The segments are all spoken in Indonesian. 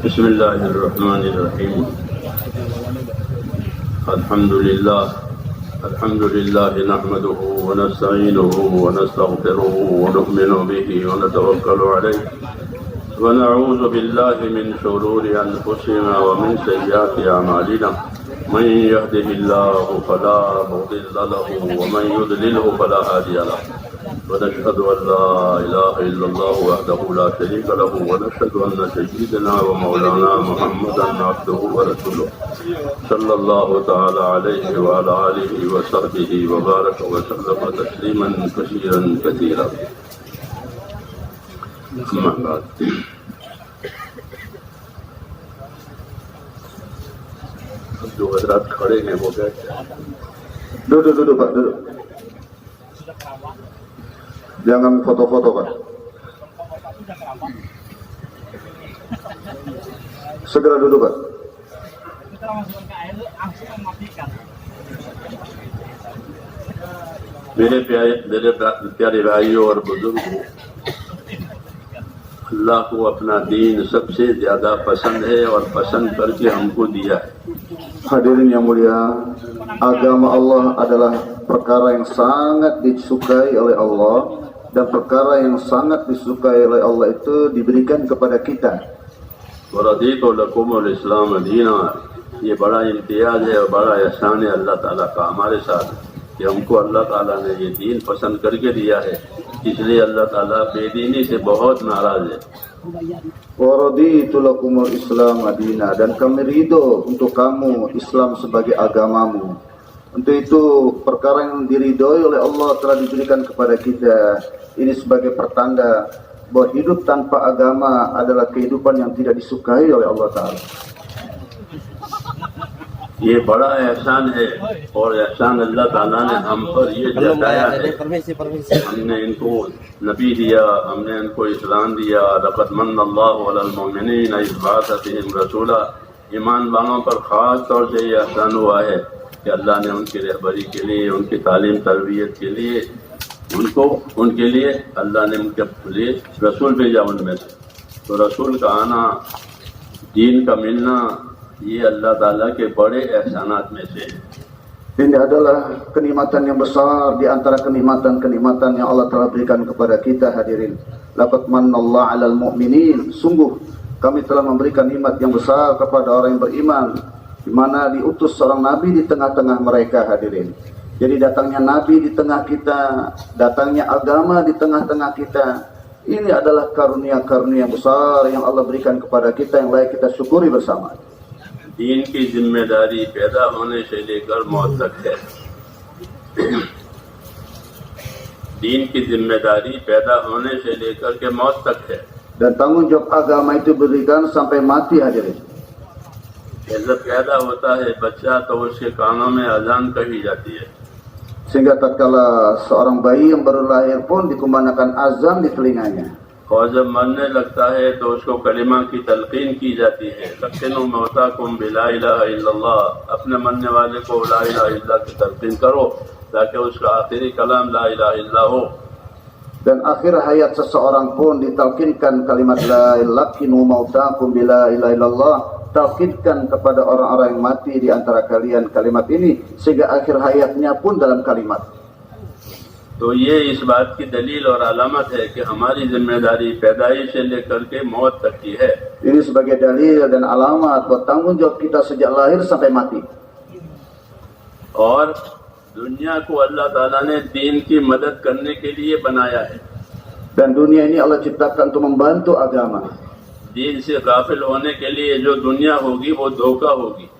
बिस्मिल्लाहिर्रहमानिर्रहीम। अल्हम्दुलिल्लाह नहमदुहु व नस्तईनुहु व नस्तगफिरुहु व नु'मिनु बिही व नतवक्कलु अलैहि व नऊज़ु बिल्लाहि मिन शुरूरि अनफुसिना व मिन सय्यिआति अमालिना। मन यहदिहिल्लाहु फला मुदिल्ल लहु व मन युद्लिलहु फला हादिय लहु। ونشهد أن لا إله إلا الله وحده لا شريك له ونشهد أن سيدنا ومولانا محمدا عبده ورسوله صلى الله تعالى عليه وعلى آله وصحبه وبارك وسلم تسليما كثيرا كثيرا أما بعد। जो हजरात खड़े हैं वो बैठ जाए। Duduk Pak, duduk. Jangan foto-foto Pak. Segera duduk Pak. मेरे प्यारे भाइयों और बुजुर्गों, अल्लाह को अपना दीन सबसे ज्यादा पसंद है और पसंद करके हमको दिया है। Hadirin yang mulia, agama Allah adalah perkara yang sangat disukai oleh Allah, dan perkara yang sangat disukai oleh Allah itu diberikan kepada kita. वरदीतु लकुमुल इस्लाम दीना, ये बड़ा इम्तियाज है और बड़ा एहसान है अल्लाह ताला का हमारे साथ कि हमको अल्लाह ताला ने ये दीन पसंद करके दिया है। इसलिए अल्लाह ताला बेदीनी से बहुत नाराज है। Waraditu lakumul Islam madina, dan kami ridho untuk kamu Islam sebagai agamamu. Untuk itu perkara yang diridhoi oleh Allah telah diberikan kepada kita. Ini sebagai pertanda bahwa hidup tanpa agama adalah kehidupan yang tidak disukai oleh Allah Ta'ala. ये बड़ा एहसान है और एहसान अल्लाह ताला ने हम पर ये जताया है। हमने इनको नबी दिया, हमने इनको इस्लाम दिया। लक़द मन्नल्लाहु अलल मुमिनीना इज़ बअस फ़ीहिम रसूला। ईमान वालों पर खास तौर से ये एहसान हुआ है कि अल्लाह ने उनकी रहबरी के लिए, उनकी तालीम तरबियत के लिए, उनके लिए अल्लाह ने उनके लिए रसूल भेजा उनमें से। तो रसूल का आना, दीन का मिलना, ये अल्लाह ताला के बड़े एहसानात में से है। Ini adalah kenikmatan yang besar di antara kenikmatan-kenikmatan yang Allah telah berikan kepada kita, hadirin. Laqad mannallahu 'alal mu'minin. Sungguh kami telah memberikan nikmat yang besar kepada orang yang beriman, di mana diutus seorang nabi di tengah-tengah mereka, hadirin. Jadi datangnya nabi di tengah kita, datangnya agama di tengah-tengah kita, ini adalah karunia-karunia besar yang Allah berikan kepada kita yang layak kita syukuri bersama. दीन की जिम्मेदारी पैदा होने से लेकर मौत तक है। दीन की जिम्मेदारी पैदा होने से लेकर के मौत तक है। Dan tanggung jawab agama itu berikan sampai mati, hadirin. जब पैदा होता है बच्चा तो उसके कानों में अजान कही जाती है। Sehingga tatkala seorang bayi yang baru lahir pun dikumandangkan azan di telinganya. और जब मरने लगता है तो उसको कलिमा की तलकीन की जाती है। लक़िनु मौताकुम बिला इलाहा इल्लल्लाह, अपने मरने वाले को ला इलाहा इल्लल्लाह की तलकीन करो ताकि उसका आखिरी कलाम ला इलाहा इल्लल्लाह हो। Dan akhir hayat seseorang pun ditalkinkan kalimat la laqinu mautakum bila ilaha illallah. Talkinkan kepada orang-orang yang mati di antara kalian kalimat ini sehingga akhir hayatnya pun dalam kalimat. तो ये इस बात की दलील और अलामत है कि हमारी जिम्मेदारी पैदाइश से लेकर के मौत तक की है। Ini sebagai dalil dan alamat buat tanggung jawab kita sejak lahir sampai mati. और दुनिया को अल्लाह ताला ने दीन की मदद करने के लिए बनाया है। Dan dunia ini Allah ciptakan untuk membantu agama. दीन से गाफिल होने के लिए जो दुनिया होगी वो धोखा होगी।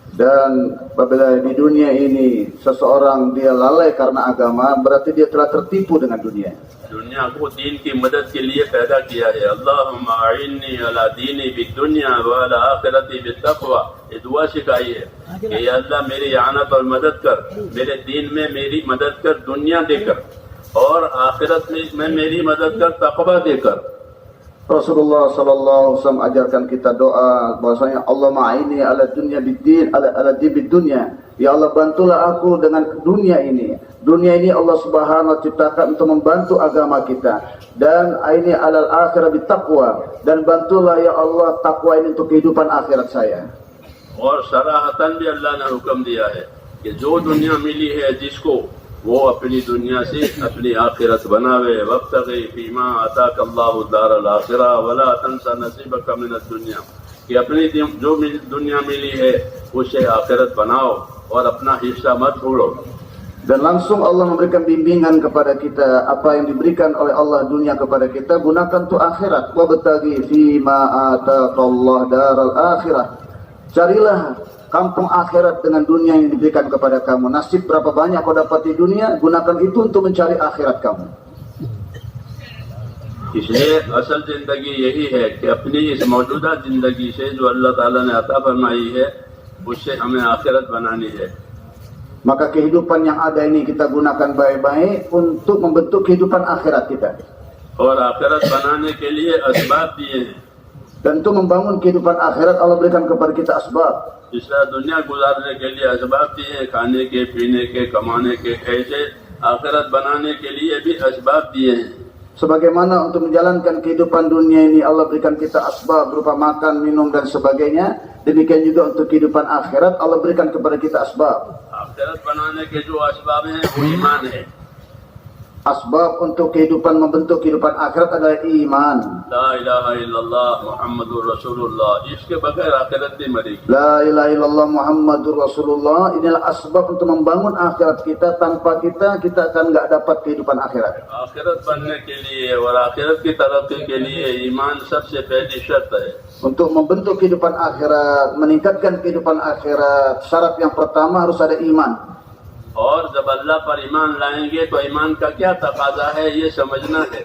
Dan apabila di dunia ini seseorang dia lalai karena agama, berarti dia telah tertipu dengan dunia. दुनिया को दीन की मदद के लिए पैदा किया है। अल्लाहुम्मा अइन्नी अला दीनी बिद्दुनिया व अला आखिरती बित्तक़वा, ये दुआ सिखाई है कि या अल्लाह मेरी आनत और मदद कर, मेरे दीन में मेरी मदद कर दुनिया देकर, और आखिरत में मेरी मदद कर तक़वा देकर। Rasulullah sallallahu alaihi wasallam ajarkan kita doa bahwasanya Allah ma'ini ala dunya biddin ala din bidunya. Ya Allah bantulah aku dengan dunia ini Dunia ini Allah Subhanahu wa Ta'ala ciptakan untuk membantu agama kita, dan ini alal akhirah bitaqwa, dan bantulah ya Allah takwa ini untuk kehidupan akhirat saya. और सराहतन भी अल्लाह ने हुक्म दिया है कि जो दुनिया मिली है जिसको, वो अपनी दुनिया से अपनी आखिरत बनावे। वब्तगी फीमा अताकल्लाहु दारल आखिरा वला तंसा नसीबका मिनद दुनिया, कि अपनी जो दुनिया मिली है उसे आखिरत बनाओ और अपना हिस्सा मत छोड़ो। Dan langsung Allah memberikan bimbingan kepada kita, apa yang diberikan oleh Allah dunia kepada kita, gunakan untuk akhirat. Wabtaghi fima ataqallahu daral akhirah. Carilah kampung akhirat dengan dunia yang diberikan kepada kamu. Nasib berapa banyak kau dapat di dunia, gunakan itu untuk mencari akhirat kamu. इसलिए असल जिंदगी यही है कि अपनी इस मौजूदा जिंदगी से जो अल्लाह ताला ने अता फरमाई है उससे हमें आखिरत बनानी है। Maka kehidupan yang ada ini kita gunakan baik-baik untuk membentuk kehidupan akhirat kita. और आखिरत बनाने के लिए असबाब दिए हैं। Dan untuk membangun kehidupan akhirat Allah berikan kepada kita asbab. जिस तरह दुनिया गुजारने के लिए असबाब दिए हैं, खाने के, पीने के, कमाने के, ऐसे आखिरत बनाने के लिए भी असबाब दिए हैं। Sebagaimana untuk menjalankan kehidupan dunia ini Allah berikan kita asbab berupa makan, minum dan sebagainya, demikian juga untuk kehidupan akhirat Allah berikan kepada kita asbab. आखिरत बनाने के जो असबाब हैं वो ईमान है। Asbab untuk kehidupan, membentuk kehidupan akhirat adalah iman. ला इलाहा इल्लल्लाह मुहम्मदुर रसूलुल्लाह, इसके बगैर आखिरत नहीं मरेगी। La ilaha illallah Muhammadur Rasulullah, inilah asbab untuk membangun akhirat kita. Tanpa kita akan nggak dapat kehidupan akhirat. आखिरत बनने के लिए और आखिरत की तरक्की के लिए ईमान सबसे पहली शर्त है। Untuk membentuk kehidupan akhirat, meningkatkan kehidupan akhirat, syarat yang pertama harus ada iman. और जब अल्लाह पर ईमान लाएंगे तो ईमान का क्या तकाजा है ये समझना है।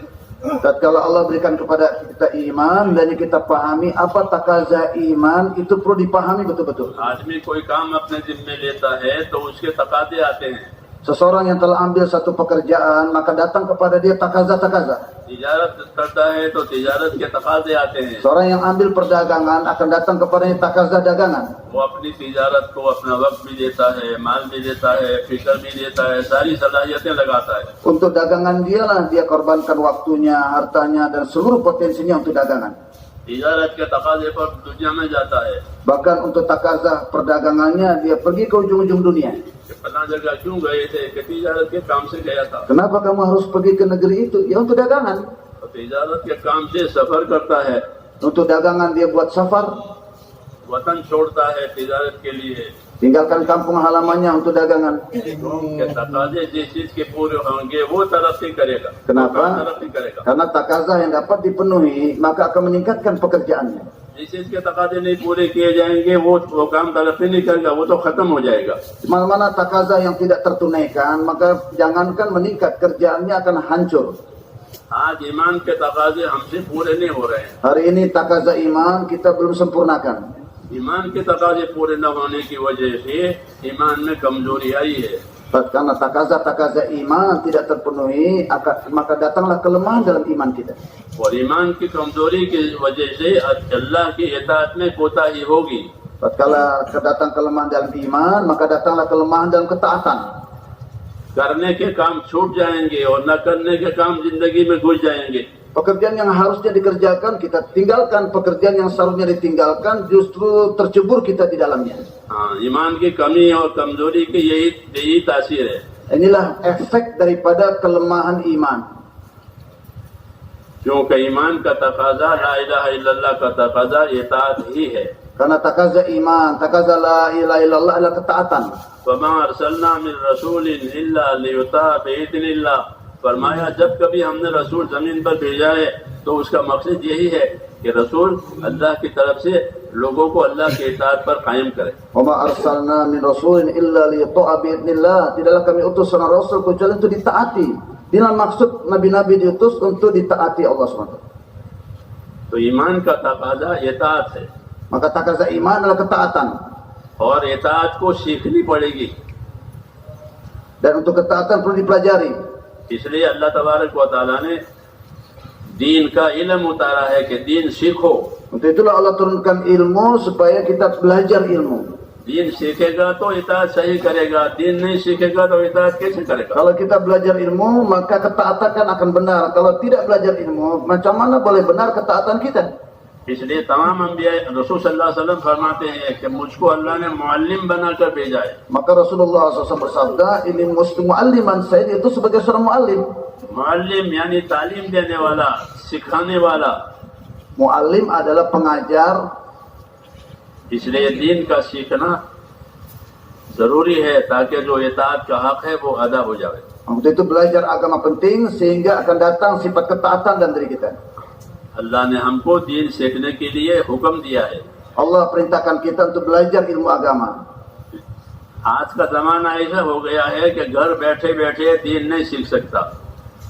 Tatkala Allah berikan kepada kita iman dan kita pahami apa takaza iman, itu perlu dipahami betul-betul. आदमी कोई काम अपने जिम्मे लेता है तो उसके तकाजे आते हैं। Seseorang yang telah ambil satu pekerjaan, maka datang kepada dia takaza-takaza. तिजारत करता है तो तिजारत के तकाजे आते हैं। Seorang yang ambil perdagangan akan datang kepadanya takaza dagangan. वो अपनी तिजारत को अपना वक्त भी देता है, माल भी देता है, फिक्र भी देता है, सारी सलाहियतें लगाता है। Untuk dagangan dialah dia korbankan waktunya, hartanya dan seluruh potensinya untuk dagangan. तिजारत के तकाजे पर दुनिया में जाता है। Bahkan untuk takaza perdagangannya dia pergi ke ujung-ujung dunia. फला जगह क्यों गए थे कि तिजारत के काम से गया था। Kenapa kamu harus pergi ke negeri itu? Ya untuk dagangan. तो तिजारत के काम से सफर करता है, Untuk dagangan dia buat safar, वतन छोड़ता है तिजारत के लिए। tinggalkan kampung halamannya untuk dagangan. के तकाजे जिस चीज के पूरे होंगे वो तरक्की करेगा। Kenapa? वो तरक्की करेगा। Karena takazah yang dapat dipenuhi maka akan meningkatkan pekerjaannya. जिस चीज के तकाजे नहीं पूरे किए जाएंगे वो काम तरक्की नहीं करेगा, वो तो खत्म हो जाएगा। Mana-mana takazah yang tidak tertunaikan maka jangankan meningkat, kerjaannya akan hancur. आज ईमान के तकाजे हमसे पूरे नहीं हो रहे हैं। Hari ini takazah iman kita belum sempurnakan. ईमान के तकाजे पूरे न होने की वजह से ईमान में कमजोरी आई है। Karena takazah iman tidak terpenuhi, maka datanglah kelemahan dalam iman kita. और ईमान की कमजोरी की वजह से अल्लाह की इताअत में कोताही होगी। Tatkala datang kelemahan dalam iman, maka datanglah kelemahan dalam ketaatan. करने के काम छूट जाएंगे और न करने के काम जिंदगी में घुस जाएंगे। Pekerjaan yang harusnya dikerjakan kita tinggalkan, pekerjaan yang seharusnya ditinggalkan justru tercebur kita di dalamnya. हाँ, ईमान की कमी और कमजोरी की यही तासीर है। Inilah efek daripada kelemahan iman. क्योंकि ईमान का तकाजा ला इलाहा इल्लल्लाह का तकाजा इताअत ही है। Karena takaza iman, takaza la ilaha illallah adalah ketaatan. वमा अरसलना मिन रसूलिन इल्ला लियुता बिइज़्निल्लाह, फरमाया जब कभी हमने रसूल जमीन पर भेजा है तो उसका मकसद यही है कि रसूल अल्लाह की तरफ से लोगों को अल्लाह के इताअत पर कायम करे। Wama arsalna min rasulin illa liyuta'a bi'idznillah. Tidaklah kami utus seorang rasul kecuali untuk ditaati. Inilah maksud nabi-nabi diutus untuk ditaati Allah SWT. तो ईमान का तकाजा इताअत है Maka takaza iman adalah ketaatan. और इताअत को सीखनी पड़ेगी। Dan untuk ketaatan perlu dipelajari. इसलिए अल्लाह तबारक व तआला ने दीन का इल्म उतारा है कि दीन सीखो। Untuk itulah Allah turunkan ilmu supaya kita belajar ilmu. दीन सीखेगा तो इताअत सही करेगा, दीन नहीं सीखेगा तो इताअत कैसे करेगा? Kalau kita belajar ilmu, maka ketaatan akan benar. Kalau tidak belajar ilmu, macam mana boleh benar ketaatan kita? इसलिए तमाम अंबिया रसूल सल्लल्लाहु अलैहि वसल्लम फरमाते हैं कि मुझको अल्लाह ने मुअल्लिम बनाकर भेजा है। Maka Rasulullah SAW bersabda, ini mesti mualliman, saya itu sebagai seorang muallim. Muallem यानी तालीम देने वाला, सिखाने वाला। Muallim adalah pengajar. इसलिए दीन का सीखना जरूरी है ताकि जो इताअत का हक है वो अदा हो जाए। Untuk itu belajar agama penting sehingga akan datang sifat ketaatan dalam diri kita. अल्लाह ने हमको दीन सीखने के लिए हुक्म दिया है। Allah perintahkan kita untuk belajar ilmu agama. आज का जमाना ऐसा हो गया है कि घर बैठे बैठे दीन नहीं सीख सकता।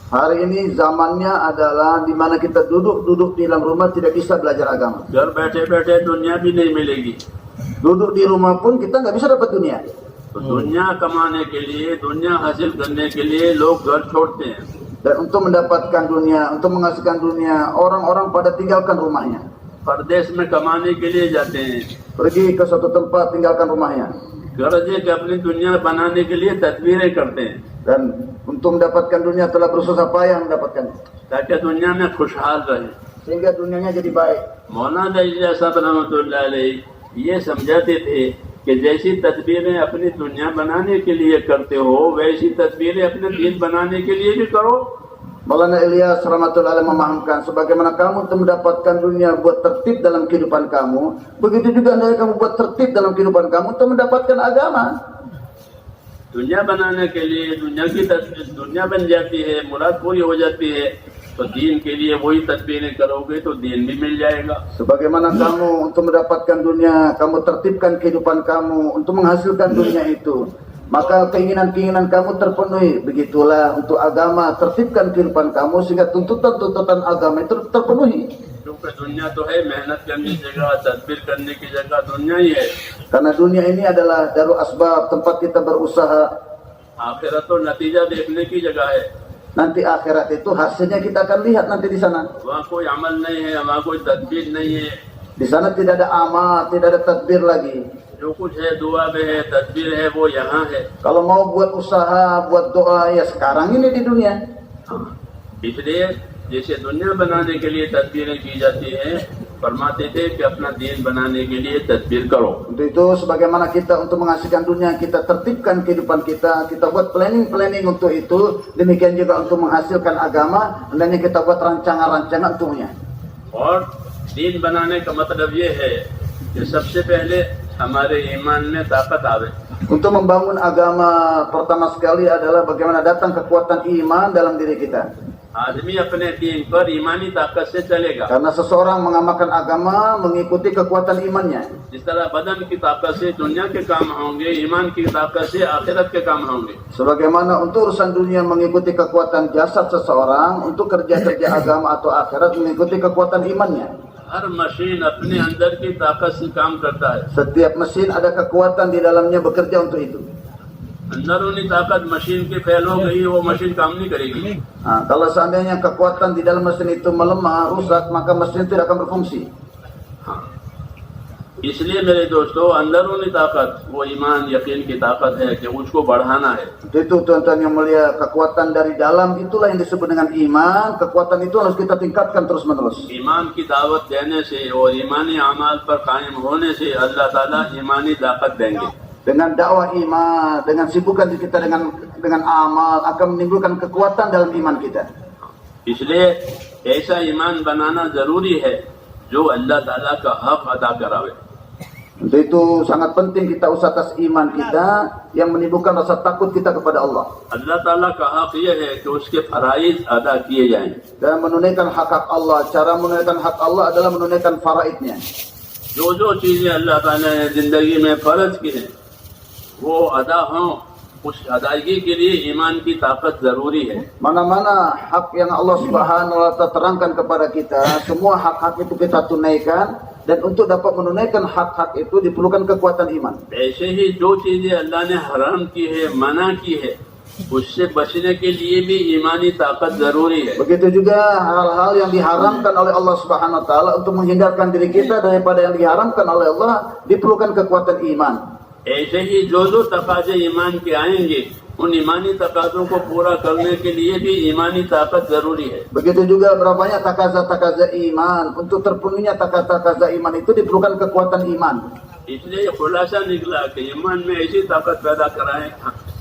Hari ini zamannya adalah di mana kita duduk di dalam rumah tidak bisa belajar agama. घर बैठे बैठे दुनिया भी नहीं मिलेगी। Duduk di rumah pun kita nggak bisa dapat dunia. तो दुनिया कमाने के लिए, दुनिया हासिल करने के लिए लोग घर छोड़ते हैं। Dan untuk mendapatkan dunia, untuk menghasilkan dunia, orang-orang pada tinggalkan rumahnya. परदेश में कमाने के लिए जाते हैं। Pergi ke suatu tempat, tinggalkan rumahnya. गरजे के अपनी दुनिया बनाने के लिए तदबीरें करते हैं Dan untuk mendapatkan dunia telah bersusah payah mendapatkannya. ताकि दुनिया में खुशहाल रहे। Sehingga dunianya jadi baik. मौलाना इलियास साहब रहमतुल्लाह अलैह ये समझाते थे कि जैसी तदबीरें अपनी दुनिया बनाने के लिए करते हो, वैसी तदबीरें अपने दीन बनाने के लिए भी करो। Maulana Ilyas rahmatullahi alaih memahamkan, sebagaimana kamu untuk mendapatkan dunia buat tertib dalam kehidupan kamu, begitu juga hendaknya kamu buat tertib dalam kehidupan kamu untuk mendapatkan agama. दुनिया बनाने के लिए दुनिया बन जाती है, मुराद पूरी हो जाती है, तो दीन के लिए वही तदबीरें करोगे तो दीन भी मिल जाएगा। Sebagaimana kamu untuk mendapatkan dunia, kamu tertibkan kehidupan kamu untuk menghasilkan dunia itu, maka keinginan-keinginan kamu terpenuhi. Begitulah untuk agama, tertibkan kehidupan kamu sehingga tuntutan-tuntutan agama itu terpenuhi. क्योंकि दुनिया तो है मेहनत करने की जगह, तदबीर करने की जगह दुनिया ही है। Karena dunia ini adalah darul asbab, tempat kita berusaha. आखिरत तो नतीजा देखने की जगह है। Nanti akhirat itu hasilnya kita akan lihat nanti di sana. वहाँ कोई अमल नहीं है, वहाँ कोई तदबीर नहीं है। Di sana tidak ada amal, tidak ada tadbir lagi. जो कुछ है दुआ में है, तदबीर है, वो यहाँ है। Kalau mau buat usaha, buat doa, ya sekarang ini di dunia. इसलिए जैसे दुनिया बनाने के लिए तदबीरें की जाती हैं, फरमाते थे कि अपना दीन बनाने के लिए तदबीर करो। Untuk itu sebagaimana kita untuk menghasilkan dunia, kita tertibkan kehidupan kita buat planning untuk itu, demikian juga untuk menghasilkan agama, hendaknya kita buat rancangan-rancangan untuknya. और दीन बनाने का मतलब ये है कि सबसे पहले हमारे ईमान में ताकत आवे। Untuk membangun agama, pertama sekali adalah bagaimana datang kekuatan iman dalam diri kita. आदमी अपने दीन पर ईमानी ताकत से चलेगा। Karena seseorang mengamalkan agama mengikuti kekuatan imannya. जिस तरह बदन की ताकत से दुनिया के काम होंगे, ईमान की ताकत से आखिरत के काम होंगे। Sebagaimana untuk urusan dunia mengikuti kekuatan jasad seseorang, untuk kerja-kerja agama atau akhirat mengikuti kekuatan imannya. हर मशीन अपने अंदर की ताकत से काम करता है। Setiap mesin ada kekuatan di dalamnya bekerja untuk itu. अंदरूनी ताकत मशीन की फेल हो गई, वो मशीन काम नहीं करेगी। Nah, kalau seandainya kekuatan di dalam mesin itu melemah, rusak, maka mesin tidak akan berfungsi. हाँ, इसलिए मेरे दोस्तों अंदरूनी ताकत वो ईमान यकीन की ताकत है कि उसको बढ़ाना है। Itu tuan-tuan yang mulia, kekuatan dari dalam itulah yang disebut dengan iman. Kekuatan itu harus kita tingkatkan terus-menerus. ईमान की दावत देने से और ईमानी अमाल पर कायम होने से अल्लाह ताला ईमानी ताकत देंगे। Dengan dakwah iman, dengan sibukan kita dengan amal akan menimbulkan kekuatan dalam iman kita. इसलिए ऐसा ईमान बनाना जरूरी है जो अल्लाह ताला का हक अदा करावे। Untuk itu sangat penting kita usaha atas iman kita yang menimbulkan rasa takut kita kepada Allah. अल्लाह ताला का हक ये है कि उसके फराइज अदा किए जाएं। Dan menunaikan hak Allah, cara menunaikan hak Allah adalah menunaikan faraidnya. जो चीजें अल्लाह ताला ने जिंदगी में फर्ज की हैं वो अदा हों, उस अदायगी के लिए ईमान की ताकत जरूरी है। Mana-mana hak yang Allah Subhanahu wa Ta'ala terangkan kepada kita, semua hak-hak itu kita tunaikan, dan untuk dapat menunaikan hak-hak itu diperlukan kekuatan iman. ऐसे ही जो चीजें अल्लाह ने हराम की है, मना की है, उससे बचने के लिए भी ईमानी ताकत जरूरी है। Begitu juga hal-hal yang diharamkan oleh Allah Subhanahu wa Ta'ala, untuk menghindarkan diri kita daripada yang diharamkan oleh Allah diperlukan kekuatan iman. ऐसे ही जो तकाजे ईमान के आएंगे उन ईमानी तकाजों को पूरा करने के लिए भी ईमानी ताकत जरूरी है। Begitu juga berapa banyak takaza-takaza iman. Untuk terpenuhnya takaza iman itu diperlukan kekuatan iman. इसलिए खुलासा निकला कि ईमान में ऐसी ताकत पैदा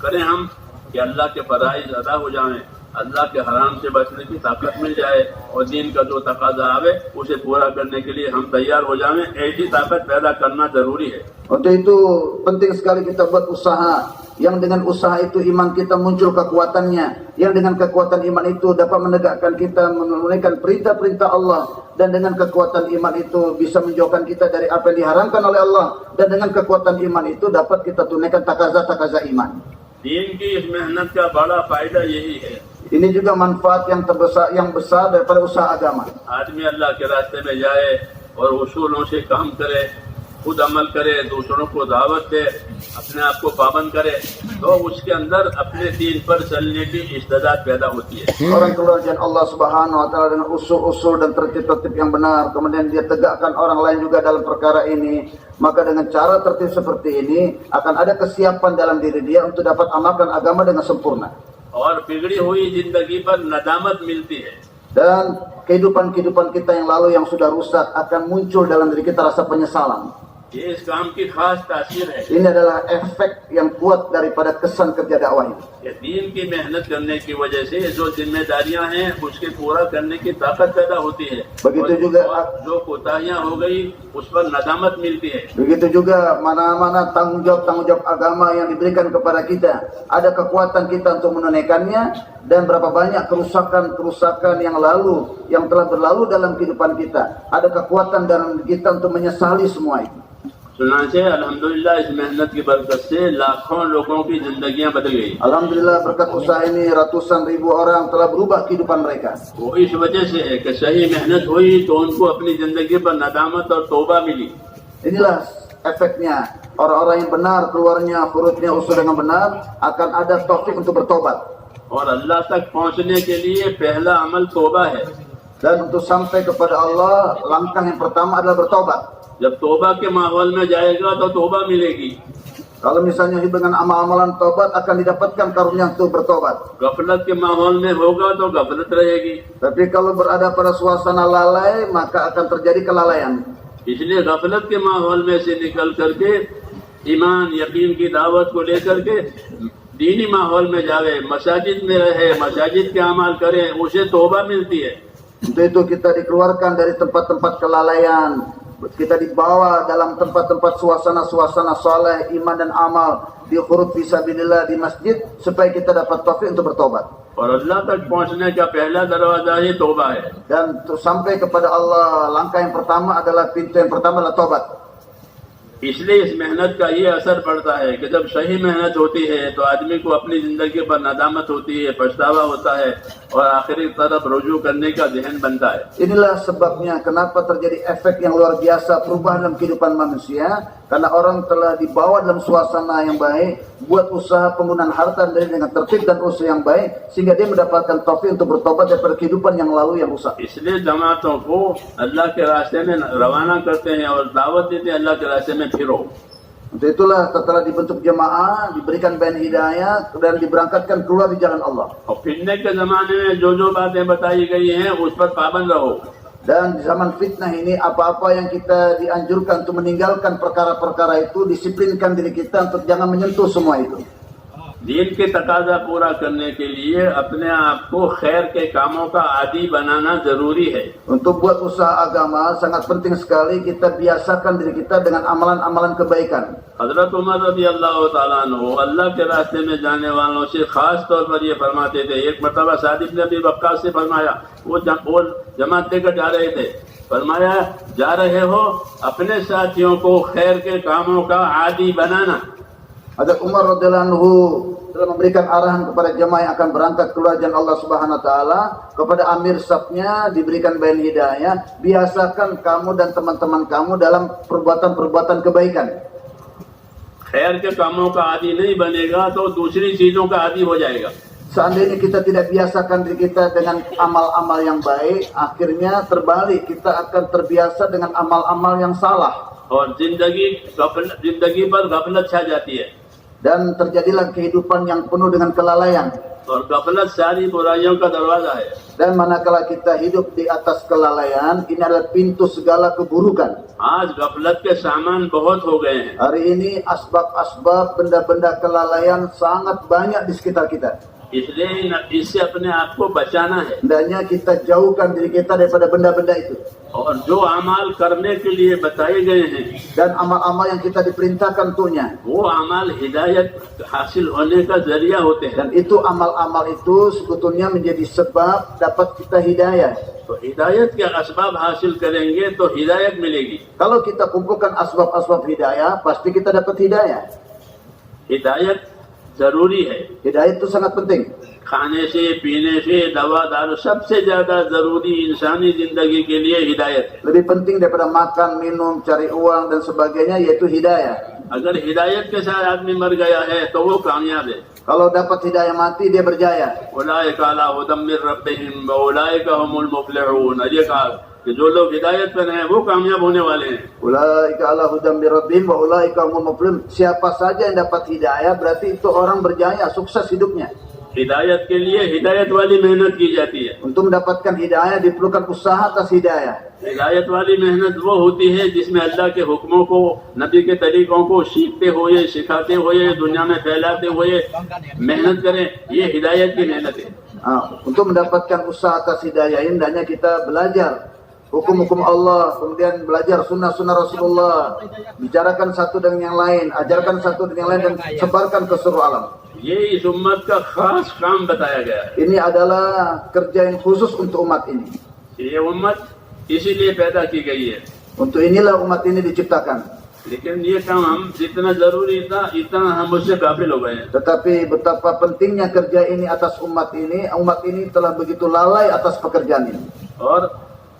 करें हम कि अल्लाह के फराइज अदा हो जाएं, अल्लाह के हराम से बचने की ताकत मिल जाए और दीन का जो तकाजा आवे उसे पूरा करने के लिए हम तैयार हो जाएं। ऐसी ताकत पैदा करना जरूरी है। Untuk itu penting sekali kita buat usaha. Yang dengan usaha itu iman kita muncul kekuatannya. Yang dengan kekuatan iman itu dapat menegakkan kita menunaikan perintah-perintah Allah. Dan dengan kekuatan iman itu bisa menjauhkan kita dari apa yang diharamkan oleh Allah. Dan dengan kekuatan iman itu dapat kita tunaikan takaza-takaza iman. दीन की इस मेहनत का बड़ा फायदा यही है। Ini juga manfaat yang besar daripada usaha agama. आदमी अल्लाह के रास्ते में जाए और उसूलों से काम करे, खुद अमल करे, दूसरों को दावत दे, अपने आप को पाबंद करे, तो उसके अंदर अपने दीन पर चलने की इस्तेदाद पैदा होती है। Orang keluar jalan Allah Subhanahu wa taala dengan usul-usul dan tertib-tertib yang benar, kemudian dia tegakkan orang lain juga dalam perkara ini, maka dengan cara tertib seperti ini akan ada kesiapan dalam diri dia untuk dapat amalkan agama dengan sempurna. और बिगड़ी हुई जिंदगी पर नदामत मिलती है। Dan kehidupan kita yang lalu yang sudah rusak akan muncul dalam diri kita rasa penyesalan. ये इस काम की खास तासीर है। Ini adalah efek yang kuat daripada kesan kerja dakwah ini. ये दीन की मेहनत करने की वजह से जो जिम्मेदारियां हैं उसके पूरा करने की ताकत पैदा होती है। Begitu juga जो कोताहियां हो गई उस पर नदामत मिलती है। Begitu juga mana-mana tanggung jawab agama yang diberikan kepada kita, ada kekuatan kita untuk menunaikannya, dan berapa banyak kerusakan yang telah berlalu dalam kehidupan kita, ada kekuatan dalam kita untuk menyesali semua itu. सुनाचे अल्हम्दुलिल्लाह इस मेहनत की बरकत से लाखों लोगों की जिंदगियां बदल गई। Alhamdulillah berkat usaha ini ratusan ribu orang telah berubah kehidupan mereka. वो इस वजह से है कि सही मेहनत हुई तो उनको अपनी जिंदगी पर नदामत और तौबा मिली। Inilah efeknya, orang-orang yang benar keluarnya furudnya usul dengan benar akan ada taufik untuk bertobat. और अल्लाह तक पहुंचने के लिए पहला अमल तौबा है। Dan untuk sampai kepada Allah, langkah yang pertama adalah bertobat. जब तौबा के माहौल में जाएगा तो तौबा मिलेगी। Kalau misalnya hidup dengan amal-amalan tobat akan didapatkan karunia untuk bertobat. गफलत के माहौल में होगा तो गफलत रहेगी। Tapi kalau berada pada suasana lalai maka akan terjadi kelalaian. इसलिए गफलत के माहौल में से निकल करके ईमान यकीन की दावत को लेकर के दीनी माहौल में जावे, मसाजिद में रहे, मसाजिद के अमाल करे, उसे तौबा मिलती है। Untuk itu kita dikeluarkan dari tempat-tempat kelalaian. Kita dibawa dalam tempat-tempat suasana-suasana saleh, iman dan amal, di khuruf fisabilillah di masjid supaya kita dapat taufik untuk bertobat. और अल्लाह तक पहुंचने का पहला दरवाजा ही तौबा है। Dan untuk sampai kepada Allah, langkah yang pertama adalah pintu yang pertama adalah tobat. इसलिए इस मेहनत का ये असर पड़ता है कि जब सही मेहनत होती है तो आदमी को अपनी जिंदगी पर नदामत होती है, पछतावा होता है और आखिरी तरफ रुजू करने का ज़हन बनता है। Inilah sebabnya kenapa terjadi efek yang luar biasa perubahan dalam kehidupan manusia, karena orang telah dibawa dalam suasana yang baik, buat usaha penggunaan harta dengan tertib dan usaha yang baik, sehingga dia mendapatkan taufik untuk bertobat daripada kehidupan yang lalu yang rusak. इसलिए जमातों को अल्लाह के रास्ते में रवाना करते हैं और दावत देते हैं अल्लाह के रास्ते में फिरो। Untuk itulah setelah dibentuk jemaah, diberikan bayan hidayah dan diberangkatkan keluar di jalan Allah. और फिरने के ज़माने में जो बातें बताई गई हैं उस पर पाबंद रहो। Dan di zaman fitnah ini, apa-apa yang kita dianjurkan untuk meninggalkan perkara-perkara itu, disiplinkan diri kita untuk jangan menyentuh semua itu. दीन के तकाजा पूरा करने के लिए अपने आप को खैर के कामों का आदी बनाना जरूरी है। Untuk buat usaha agama sangat penting sekali kita biasakan diri kita dengan amalan-amalan kebaikan. हजरत उमर रज़ी अल्लाह तआला अन्हु अल्लाह के रास्ते में जाने वालों से खास तौर पर ये फरमाते थे। एक मरतबा साद इब्न अबी वक्कास से फरमाया, वो जमात लेकर जा रहे थे, फरमाया जा रहे हो अपने साथियों को खैर के कामों का आदी बनाना। Ada Umar radhiyallahu anhu telah memberikan arahan kepada jemaah yang akan berangkat keluar jalan Allah Subhanahu wa taala, kepada amir safnya diberikan bayan hidayah, biasakan kamu dan teman-teman kamu dalam perbuatan-perbuatan kebaikan. खैर के कामों का आदी नहीं बनेगा तो दूसरी चीजों का आदी हो जाएगा। Seandainya kita tidak biasakan diri kita dengan amal-amal yang baik, akhirnya terbalik, kita akan terbiasa dengan amal-amal yang salah. और जिंदगी पर गफलत छा जाती है dan terjadilah kehidupan yang penuh dengan kelalaian. और गफलत सारी बुराइयों का दरवाजा है. Dan manakala kita hidup di atas kelalaian, ini adalah pintu segala keburukan. आज गफलत के सामान बहुत हो गए हैं. Hari ini asbab-asbab benda-benda kelalaian sangat banyak di sekitar kita. इसलिए इससे अपने आप को बचाना है. Hendaknya kita jauhkan diri kita daripada benda-benda itu. और जो अमाल करने के लिए बताए गए हैं Dan amal-amal yang kita diperintahkan untuknya, वो अमाल हिदायत हासिल होने का जरिया होते हैं. dan itu amal-amal itu sebetulnya menjadi sebab dapat kita hidayah. तो हिदायत के असबाब हासिल करेंगे तो हिदायत मिलेगी. Kalau kita kumpulkan asbab-asbab hidayah, pasti kita dapat hidayah. हिदायत जरूरी है. Hidayah itu sangat penting. खाने से पीने से दवा दारू सबसे ज्यादा जरूरी इंसानी जिंदगी के लिए हिदायत है. Lebih penting daripada makan, minum, cari uang dan sebagainya yaitu hidayah. अगर हिदायत के साथ आदमी मर गया है तो वो कामयाब है. Kalau dapat hidayah mati dia berjaya. उलाइका अला हुदम मिर रब्बिहिम व उलाइका हुमुल मुफ्लिहून. ये कहा कि जो लोग हिदायत पर हैं वो कामयाब होने वाले हैं. Ulaika ala hudam min rabbihim wa ulaika humul muflihun. Siapa saja yang dapat hidayah berarti itu orang berjaya, sukses hidupnya. हिदायत के लिए हिदायत वाली मेहनत की जाती है. Untuk mendapatkan hidayah diperlukan usaha atas hidayah. हिदायत वाली मेहनत वो होती है जिसमें अल्लाह के हुक्मों को, नबी के तरीकों को सीखते हुए, सिखाते हुए, दुनिया में फैलाते हुए मेहनत करें. ये हिदायत की मेहनत है. Untuk mendapatkan usaha atas hidayah ini hendaknya kita belajar hukum-hukum Allah, kemudian belajar sunnah-sunnah Rasulullah, bicarakan satu dengan yang lain, ajarkan satu dengan yang lain dan sebarkan ke seluruh alam. ये इस उम्मत का खास काम बताया गया है. Ini adalah kerja yang khusus untuk umat ini. ये उम्मत इसीलिए पैदा की गई है. Untuk inilah umat ini diciptakan. लेकिन ये काम हम जितना जरूरी था इतना हम उससे काबिल हो गए हैं. Tetapi betapa pentingnya kerja ini atas umat ini telah begitu lalai atas pekerjaan ini. और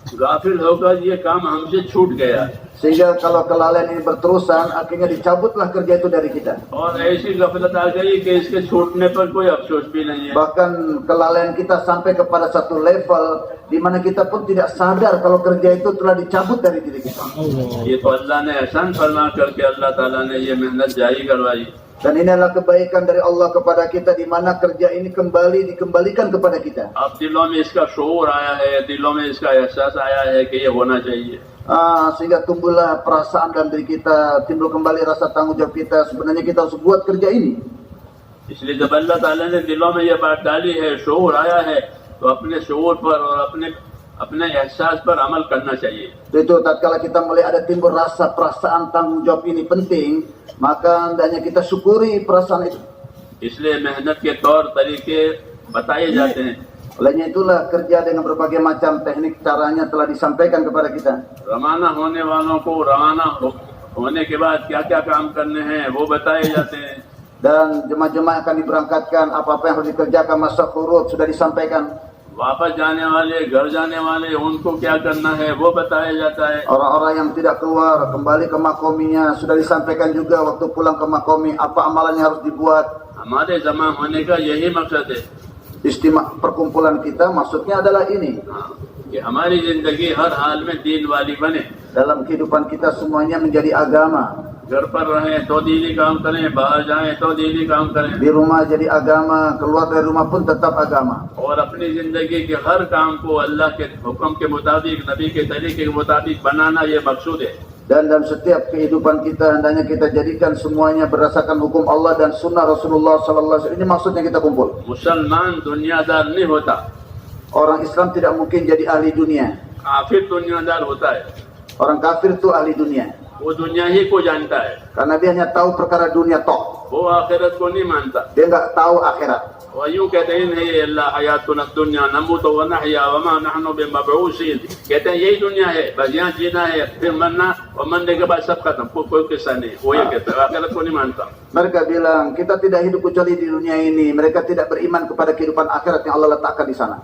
गाफिल होकर ये काम हमसे छूट गया. Sehingga kalau kelalaian ini berterusan, akhirnya dicabutlah kerja itu dari kita. और ऐसी गफलत आ गई कि इसके छूटने पर कोई अफसोस भी नहीं है. Bahkan kelalaian kita sampai kepada satu level di mana kita pun tidak sadar kalau kerja itu telah dicabut dari diri kita. ये तो अल्लाह ने एहसान फरमा करके अल्लाह ताला ने ये मेहनत जारी करवाई. Dan ini adalah kebaikan dari Allah kepada kita di mana kerja ini dikembalikan kepada kita. अब दिलों में इसका शऊर आया है, दिलों में इसका एहसास आया है कि ये होना चाहिए. Sehingga tumbuhlah perasaan dalam diri kita, timbul kembali rasa tanggung jawab kita. Sebenarnya kita harus buat kerja ini. इसलिए जब अल्लाह ताला ने दिलों में ये बात डाली है, शऊर आया है, तो अपने शऊर पर और अपने एहसास पर अमल करना चाहिए. Itu tatkala kita mulai ada timbul rasa perasaan tanggung jawab ini penting, maka hendaknya kita syukuri perasaan itu. इसलिए मेहनत के तौर तरीके बताए जाते हैं. Olehnya itulah kerja dengan berbagai macam teknik caranya telah disampaikan kepada kita. रवाना होने वालों को रवाना होने के बाद क्या क्या काम करने हैं वो बताए जाते हैं. Dan jemaah-jemaah akan diberangkatkan, apa-apa yang harus dikerjakan masa khurud sudah disampaikan. वापस जाने वाले, घर जाने वाले, उनको क्या करना है वो बताया जाता है. Orang-orang yang tidak keluar kembali ke makominya sudah disampaikan juga waktu pulang ke makomi apa amalan yang harus dibuat. हमारे जमा होने का यही मकसद है Istimewa perkumpulan kita maksudnya adalah ini. कि हमारी जिंदगी हर हाल में दीन वाली बने. Dalam kehidupan kita semuanya menjadi agama. घर पर रहें तो दीनी काम करें, बाहर जाएं तो दीनी काम करें. Di rumah jadi agama, keluar dari rumah pun tetap agama. और अपनी जिंदगी के हर काम को अल्लाह के हुक्म के मुताबिक, नबी के तरीके के मुताबिक बनाना ये मकसूद है. Dan dalam setiap kehidupan kita hendaknya kita jadikan semuanya berdasarkan hukum Allah dan sunnah Rasulullah SAW. Ini maksudnya kita kumpul. मुसलमान दुनियादार नहीं होता, Orang Islam tidak mungkin jadi ahli dunia. काफिर दुनियादार होता है. Orang kafir itu ahli dunia. वो दुनिया ही को जानता है, Karena dia hanya tahu perkara dunia tok. वो आखिरत को नहीं मानता. Dia nggak tahu akhirat. और यूं कहते हैं नहीं अल्लाह हयातुन दुनिया नमूत व नहया व मा नहनु बिमबऊसिन. कहते हैं यही दुनिया है, बस यहाँ जीना है, फिर मरना और मरने के बाद सब खत्म, कोई किस्सा नहीं. वो ये कहता है, आखिरत को नहीं मानता. Mereka bilang kita tidak hidup kecuali di dunia ini. Mereka tidak beriman kepada kehidupan akhirat yang Allah letakkan di sana.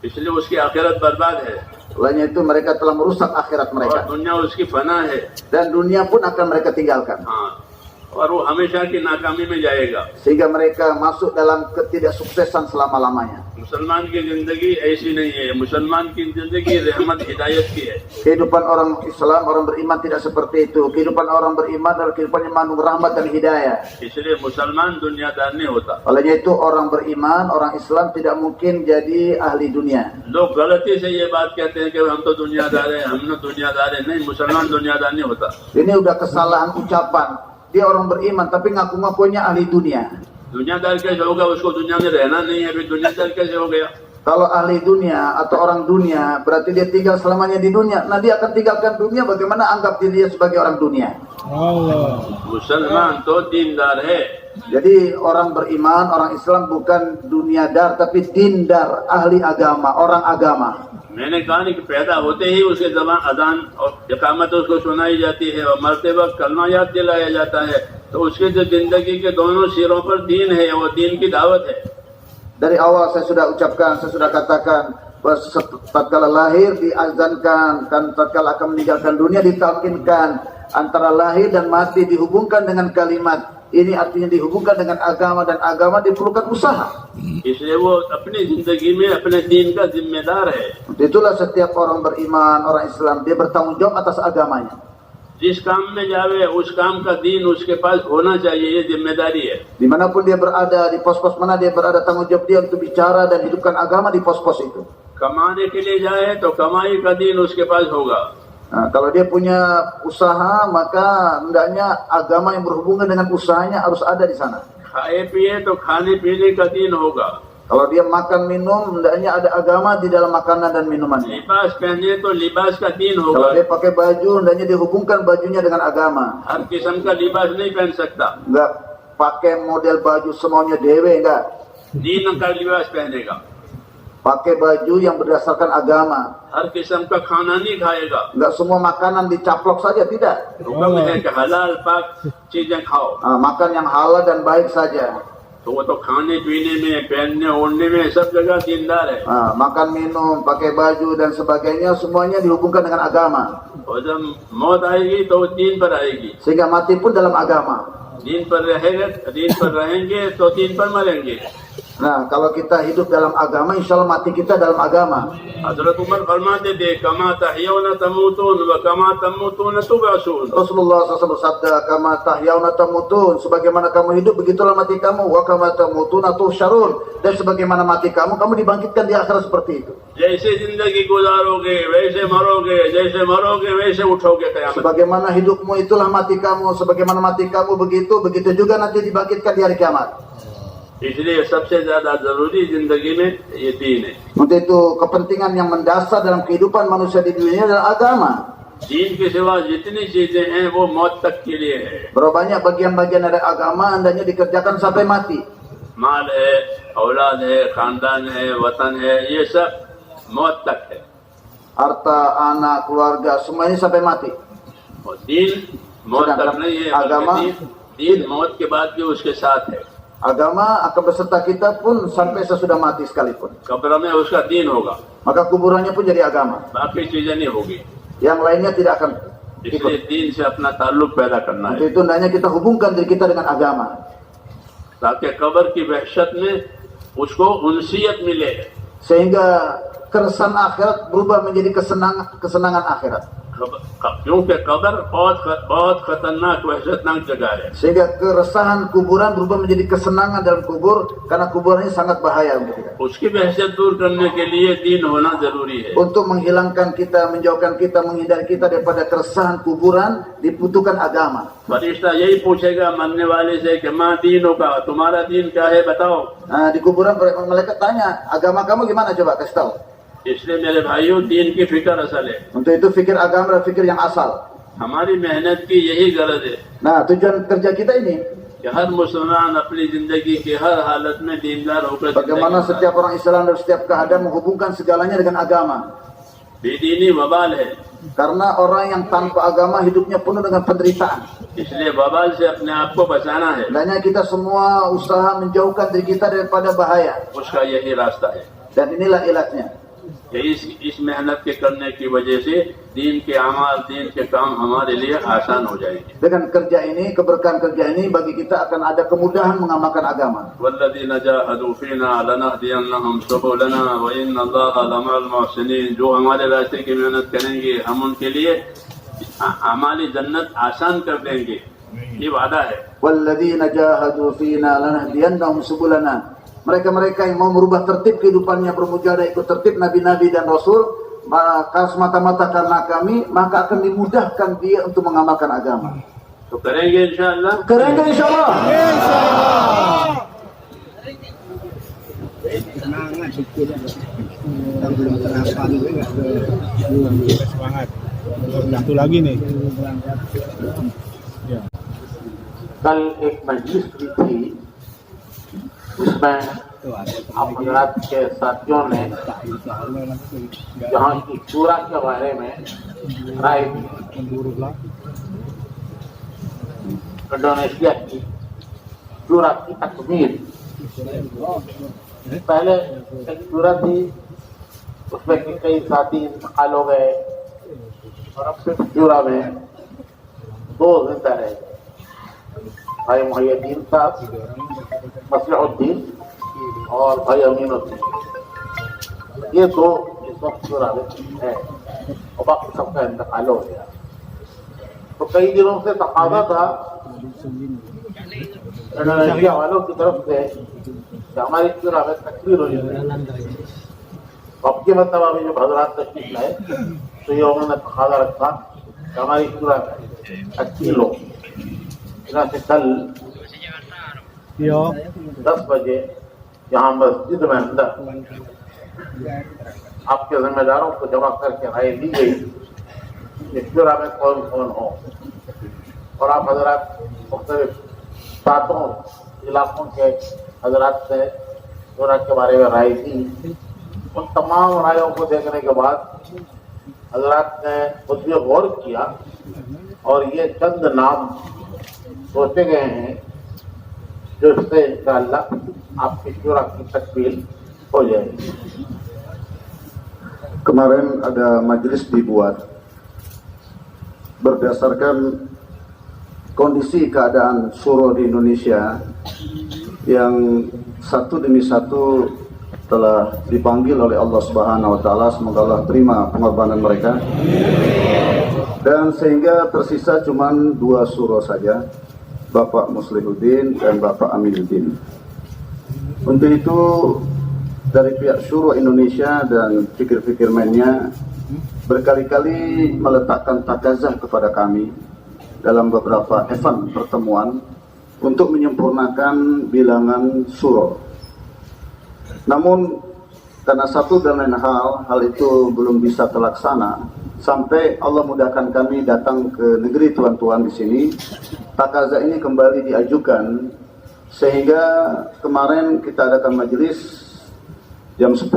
इसलिए उसकी आखिरत बर्बाद है. Olehnya itu mereka telah merusak akhirat और mereka. दुनिया उसकी फना है. Dan dunia pun akan mereka tinggalkan. हाँ, और वो हमेशा की नाकामी में जाएगा. Sehingga mereka masuk dalam ketidaksuksesan selama-lamanya. मुसलमान की जिंदगी ऐसी नहीं है। मुसलमान की जिंदगी रहमत हिदायत की है। Kehidupan orang Islam, orang beriman tidak seperti itu. Kehidupan orang beriman adalah kehidupan yang mengandung rahmat dan hidayah. इसलिए मुसलमान दुनियादार नहीं होता। Olehnya itu orang beriman, orang Islam tidak mungkin jadi ahli dunia. लोग गलती से ये बात कहते हैं कि हम तो दुनियादार हैं, हम तो दुनियादार हैं। नहीं, मुसलमान दुनियादार नहीं होता। Ini udah kesalahan ucapan. Dia orang beriman tapi ngaku-ngakunya ahli dunia. दुनियादार कैसे होगा? उसको दुनिया में रहना नहीं है, अभी दुनियादार कैसे हो गया? Kalau ahli dunia atau orang dunia berarti dia tinggal selamanya di dunia. Nah dia akan tinggalkan dunia, bagaimana anggap diri dia sebagai orang dunia? मुसलमान तो दीनदार है। Jadi orang beriman, orang Islam bukan duniadar tapi dindar, ahli agama, orang agama. मैंने कहा कि पैदा होते ही उसके ज़बान अजान और इकामत उसको सुनाई जाती है और मरते वक्त कलमा याद दिलाया जाता है। तो उसके जो जिंदगी के दोनों सिरों पर दीन है, वो दीन की दावत है। Dari awal saya sudah ucapkan, saya sudah katakan bahwa tatkala lahir diazankan, kan tatkala akan meninggalkan dunia ditalkinkan, antara lahir dan mati dihubungkan dengan kalimat. Ini artinya dihubungkan dengan agama dan agama diperlukan usaha. इसलिए वो अपनी जिंदगी में अपने दीन का जिम्मेदार है। Itulah setiap orang beriman, orang Islam, dia bertanggung jawab atas agamanya. जिस काम में जावे उस काम का दीन उसके पास होना चाहिए, ये जिम्मेदारी है। Dimanapun dia berada, di pos-pos mana dia berada, tanggung jawab dia untuk bicara dan hidupkan agama di pos-pos itu. कमाने के लिए जाए तो कमाई का दीन उसके पास होगा। Nah, kalau dia punya usaha, maka hendaknya agama yang berhubungan dengan usahanya harus ada di sana. खाए पिए तो खाने पीने का दीन होगा। Kalau dia makan minum, hendaknya ada agama di dalam makanan dan minumannya. लिबास पहने तो लिबास का दीन Kalau होगा। dia pakai baju, hendaknya dihubungkan bajunya dengan agama. हर किस्म का लिबास नहीं पहन सकता, Enggak pakai model baju semuanya dewe, enggak. दीन का लिबास पहनेगा। Pakai baju yang berdasarkan agama. हर किस्म का खाना नहीं खाएगा। Enggak semua makanan dicaplok saja, tidak. हुक्म है कि हलाल पाक चीजें खाओ। Makan yang halal dan baik saja. तो वो तो खाने पीने में, पहनने ओढ़ने में सब जगह दीनदार है। Makan minum, pakai baju dan sebagainya semuanya dihubungkan dengan agama. और जब मौत आएगी तो वो दीन पर आएगी। Sehingga mati pun dalam agama. दीन पर रहेंगे तो दीन पर मरेंगे। Nah, kalau kita hidup dalam agama, insya Allah mati kita dalam agama. हजरत उमर फरमाते थे, कमा तहयौन तमूतून व कमा तमूतून तुबअसून। Rasulullah SAW bersabda, kama tahyauna tamutun, sebagaimana kamu hidup begitulah mati kamu, wa kama tamutuna tuhsyarun, dan sebagaimana mati kamu dibangkitkan di akhirat seperti itu. जैसे जिंदगी गुजारोगे वैसे मरोगे, जैसे मरोगे वैसे उठोगे क़यामत। Sebagaimana hidupmu itulah mati kamu, sebagaimana mati kamu begitu juga nanti dibangkitkan di hari kiamat. इसलिए सबसे ज्यादा जरूरी जिंदगी में ये दीन है। Untuk itu kepentingan yang mendasar dalam kehidupan manusia di dunia adalah agama. दीन के सिवा जितनी चीजें हैं वो मौत तक के लिए है। Berapa banyak bagian-bagian dari agama hendaknya dikerjakan sampai mati. माल है, औलाद है, खानदान है, वतन है, ये सब मौत तक है। Harta, anak, keluarga, semua ini sampai mati. और दीन मौत तक नहीं है, agama दीन मौत के बाद भी उसके साथ है। Agama akan beserta kita pun sampai sesudah mati sekalipun. कब्र में उसका दीन होगा, Maka kuburannya pun jadi agama. बाकी चीजें नहीं होगी। Yang lainnya tidak akan इसलिए ikut. दीन से अपना ताल्लुक पैदा करना है, Untuk itu hendaknya kita hubungkan diri kita dengan agama. ताकि कब्र की वहशत में उसको उनसियत मिले। Sehingga keresahan akhirat berubah menjadi kesenangan akhirat. क्योंकि कब्र बहुत खतरनाक वहशतनाक जगह है। Sehingga keresahan kuburan berubah menjadi kesenangan dalam kubur, karena kuburan ini sangat bahaya untuk kita. उसकी वहशत दूर करने के लिए दीन होना जरूरी है। Untuk menghilangkan kita, menjauhkan kita, menghindari kita daripada keresahan kuburan, dibutuhkan agama. फरिश्ता यही पूछेगा मरने वाले से कि माँ दीनों का, तुम्हारा दीन क्या है बताओ। Nah, di kuburan malaikat tanya, agama kamu gimana, coba kasih tahu. इसलिए मेरे भाइयों दीन की फिक्र असल है। Untuk itu fikir agama adalah fikir yang asal. हमारी मेहनत की यही गरज है Nah, tujuan kerja kita ini, कि हर मुसलमान अपनी जिंदगी की हर हालत में दीनदार होकर bagaimana setiap orang Islam dalam setiap keadaan menghubungkan segalanya dengan agama. बेदीनी वबाल है, Karena orang yang tanpa agama hidupnya penuh dengan penderitaan. इसलिए वबाल से अपने आप को बचाना है। Hendaknya kita semua usaha menjauhkan diri kita daripada bahaya. उसका यही रास्ता है Dan inilah ilatnya. कि इस मेहनत के करने की वजह से दीन के अमाल, दीन के काम हमारे लिए आसान हो जाएंगे। Dengan kerja ini, keberkahan kerja ini bagi kita akan ada kemudahan mengamalkan agama. वल्लज़ीन जाहदू फ़ीना लनहदियन्नहुम सुबुलना व इन्नल्लाहा लमअल मुहसिनीन। जो हमारे रास्ते की मेहनत करेंगे हम उनके लिए हमारी जन्नत आसान कर देंगे, ये वादा है। Walladzina jahadu fina lanahdiyannahum subulana. Mereka-mereka yang mau merubah tertib kehidupannya, bermujahadah ikut tertib nabi-nabi dan rasul, maka semata-mata karena kami, maka akan dimudahkan dia untuk mengamalkan agama. तो करेंगे इंशाअल्लाह। Keren insyaallah. Semangat. Satu lagi nih. Ya. कल एक मजलिस हुई थी, उसमें आप हजरात के साथियों ने जहाँ की शूरा के बारे में राय दी। इंडोनेशिया की शूरा की तकमीर, पहले एक शूरा थी, उसमें कई साथी इंतकाल हो गए और अब सिर्फ शूरा में 2 जिंदा रहे, भाई मुहैय्यद्दीन साहब, मसलहुद्दीन और भाई अमीनुद्दीन। ये 2 इस वक्त शूरा में है और बाकी सबका इंतकाल हो गया। तो कई दिनों से तकाजा था इंडोनेशिया वालों की तरफ से कि हमारी शूरा में तकरीर होनी चाहिए। अब की मतलब अभी जब हजरात तशरीफ लाए तो ये उन्होंने तकाजा रखा कि हमारी शूरा में 80 लोग से कल 10 बजे यहाँ मस्जिद में अंदर आपके जिम्मेदारों को जमा करके राय दी गई कि शूरा में कौन कौन हो, और आप हजरात मुख्तलिफ 7 इलाकों के हजरात से शूरा के बारे में राय दी। उन तमाम रायों को देखने के बाद हजरात ने खुद भी गौर किया और ये चंद नाम सोचे गए हैं जो इससे इंशाअल्लाह आपकी शूरा की तकमील हो जाएगी। Kemarin ada majelis dibuat berdasarkan kondisi keadaan syuro di Indonesia yang satu demi satu telah dipanggil oleh Allah Subhanahu wa taala, semoga Allah terima pengorbanan mereka. Dan sehingga tersisa cuma 2 syuro saja, Bapak Muslihuddin dan Bapak Aminuddin. Untuk itu dari pihak Syuro Indonesia dan fikir-fikir mainnya berkali-kali meletakkan takazah kepada kami dalam beberapa event pertemuan untuk menyempurnakan bilangan Syuro. Namun karena satu dan lain hal itu belum bisa terlaksana sampai Allah mudahkan kami datang ke negeri tuan-tuan di sini. Takazah ini kembali diajukan sehingga kemarin kita adakan majelis jam 10.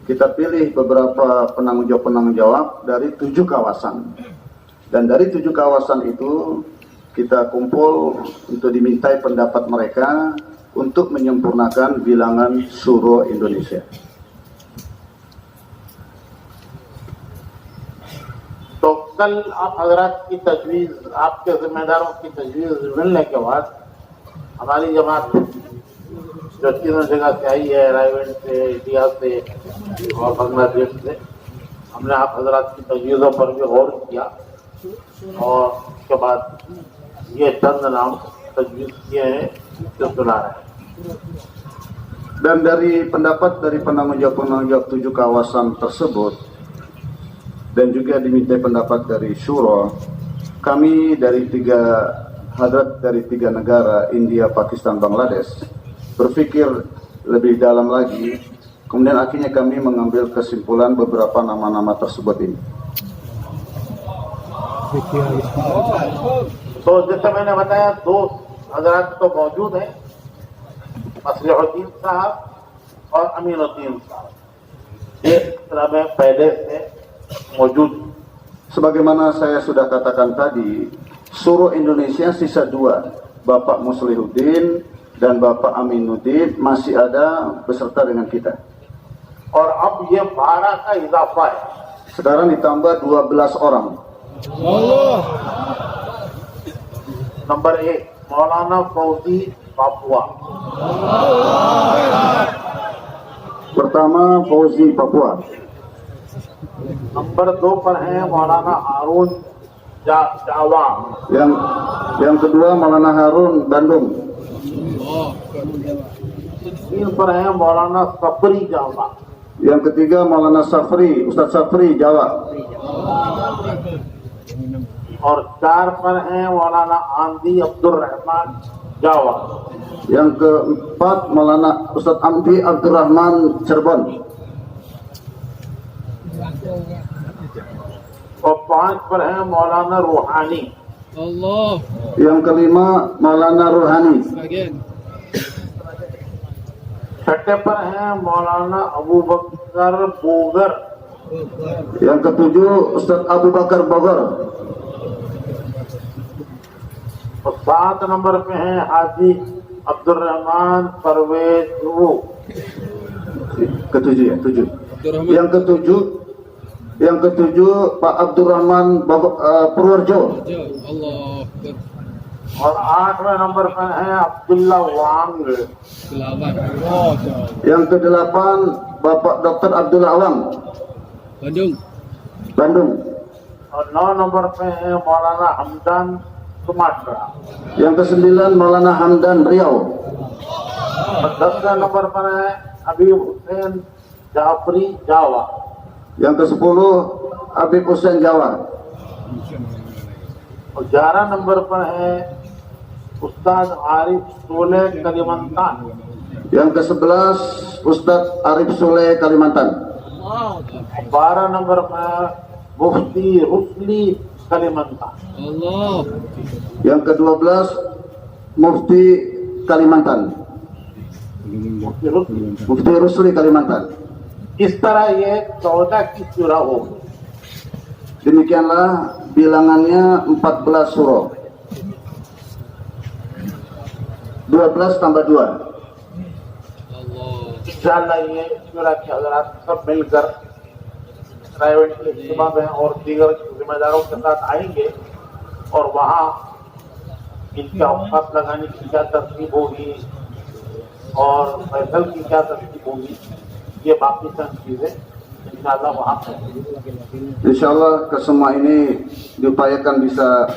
Kita pilih beberapa penanggung jawab dari 7 kawasan, dan dari 7 kawasan itu kita kumpul untuk dimintai pendapat mereka untuk menyempurnakan bilangan Syuro Indonesia. तो कल आप हजरात की तजवीज़, आपके जिम्मेदारों की तजवीज़ मिलने के बाद हमारी जमात जो 3 जगह से आई है, रायगढ़ से, इंडिया से और बांग्लादेश से, हमने आप हजरात की तजवीज़ों पर भी गौर किया और उसके बाद ये चंद नाम तजवीज़ किए हैं जो सुना रहे हैं। Dan dari pendapat dari penanggung jawab 7 kawasan tersebut dan juga dimintai pendapat dari Syuro, kami dari 3 hadrat dari 3 negara, India, Pakistan, Bangladesh, berpikir lebih dalam lagi, kemudian akhirnya kami mengambil kesimpulan beberapa nama-nama tersebut ini. तो जैसे मैंने बताया 2 हजरात तो मौजूद हैं, मसलहुद्दीन साहब और अमीनुद्दीन साहब, ये तरह में पहले से मौजूद। Sebagaimana saya sudah katakan tadi, Syuro Indonesia sisa 2, Bapak Muslihuddin dan Bapak Aminuddin masih ada beserta dengan kita. और अब ये 12 का इजाफा है। Sekarang ditambah 12 orang. नंबर 1 मौलाना फौजी Papua, Pertama Fauzi Papua. Number 2 पर हैं मौलाना हारून जावा, Yang kedua Maulana Harun Bandung. 3 पर हैं मौलाना सफरी जावा, Yang ketiga Maulana Safri, Ustaz Safri Jawa. और 4 पर हैं मौलाना आंदी अब्दुल रहमान जावा, Yang keempat Maulana Ustaz Amdi Abdurrahman Cirebon. और 5 पर हैं मौलाना रूहानी, Yang kelima Maulana Ruhani. 6 पर हैं मौलाना अबू बकर Bogar, Yang ketujuh Ustaz Abu Bakar Bogor. और 7 नंबर पे हैं हाजी अब्दुल रहमान परवेज रू, Ketujuh ya, tujuh. Yang ketujuh Pak Abdurrahman Purworejo. और 8वें नंबर पर हैं अब्दुल्ला वांग, Yang kedelapan Bapak Dr. Abdullah Awang Bandung. और 9 नंबर पे हैं मौलाना Hamdan Sumatra, Yang kesembilan Maulana Hamdan Riau. और 10वें नंबर पर है हबीब हुसैन जाफरी जावा, Yang ke-10 Habib Hussein Jawa. और 11 नंबर पर है उस्ताद आरिफ सोले कलिमंतान, Yang ke-11 Ustadz Arif Soleh Kalimantan. 12 नंबर पर है मुफ्ती रुसली कलिमंतान, Yang ke-12 Mufti Kalimantan, मुफ्ती रुसली। Mufti Rusli Kalimantan. इस तरह ये 14 की surah होगी। Demikianlah bilangannya 14 surah. 12 tambah 2. इंशाअल्लाह ये सूरह के हज़रात सब मिलकर प्राइवेट के इज्तिमा में और दीगर जिम्मेदारों के साथ आएंगे और वहाँ इनके औकात लगाने की क्या तरतीब होगी और फैसल की क्या तरतीब होगी, ये बाकी सब चीजें इंशाअल्लाह वहाँ Insyaallah kesemua ini diupayakan bisa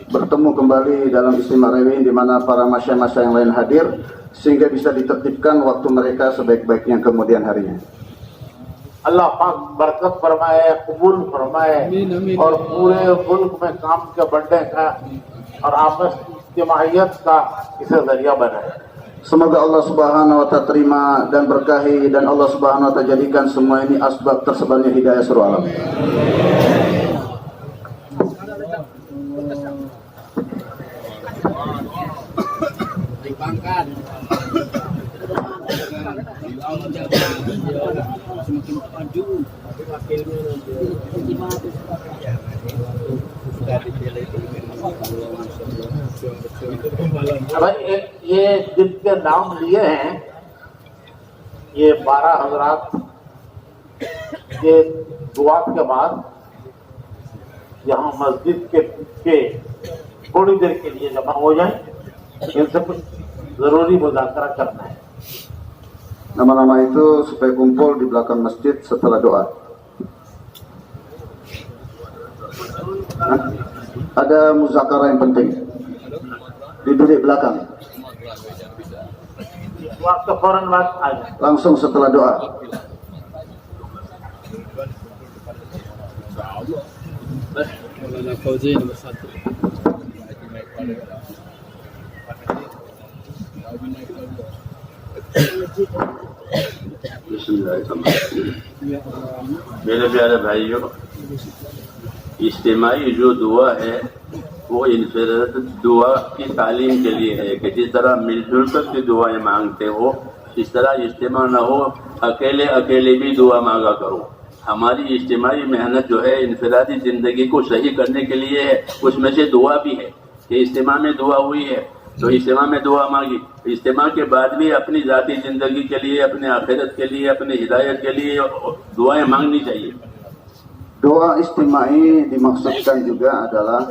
bertemu kembali dalam istimewa Rewin di mana para masyayikh yang lain hadir sehingga bisa ditertibkan waktu mereka sebaik-baiknya kemudian harinya. अल्लाह पाक बरकत फरमाए, कबूल फरमाए और पूरे मुल्क में काम के बढ़ने का और आपस की इज्तिमाइयत का इसे जरिया बनाए। Semoga Allah Subhanahu wa ta'ala terima dan berkahi dan Allah Subhanahu wa ta'ala jadikan semua ini asbab tersebarnya hidayah seluruh alam. भाई ये जिनके नाम लिए हैं ये 12 हजरात के दुआ के बाद यहाँ मस्जिद के पीछे थोड़ी देर के लिए जमा हो जाए, इनसे कुछ जरूरी मुज़ाकरा करना है। Nama-nama itu supaya kumpul di belakang masjid setelah doa. Ada muzakarah yang penting. Duduk belakang. आपका फौरन बात आ जाए। Langsung setelah doa. मेरे प्यारे भाइयों, इज्तिमाई जो दुआ है वो इनफराद दुआ की तालीम के लिए है कि जिस तरह मिलजुल कर के दुआएं मांगते हो इस तरह इज्तिमा न हो अकेले अकेले भी दुआ मांगा करो। हमारी इज्तिमाई मेहनत जो है इनफरादी ज़िंदगी को सही करने के लिए है, उसमें से दुआ भी है कि इज्तिमा में दुआ हुई है तो इज्तिमा में दुआ मांगी, इज्तिमा के बाद भी अपनी ज़ाती ज़िंदगी के लिए, अपने आखिरत के लिए, अपने हिदायत के लिए दुआएं मांगनी चाहिए। Doa istimai dimaksudkan juga adalah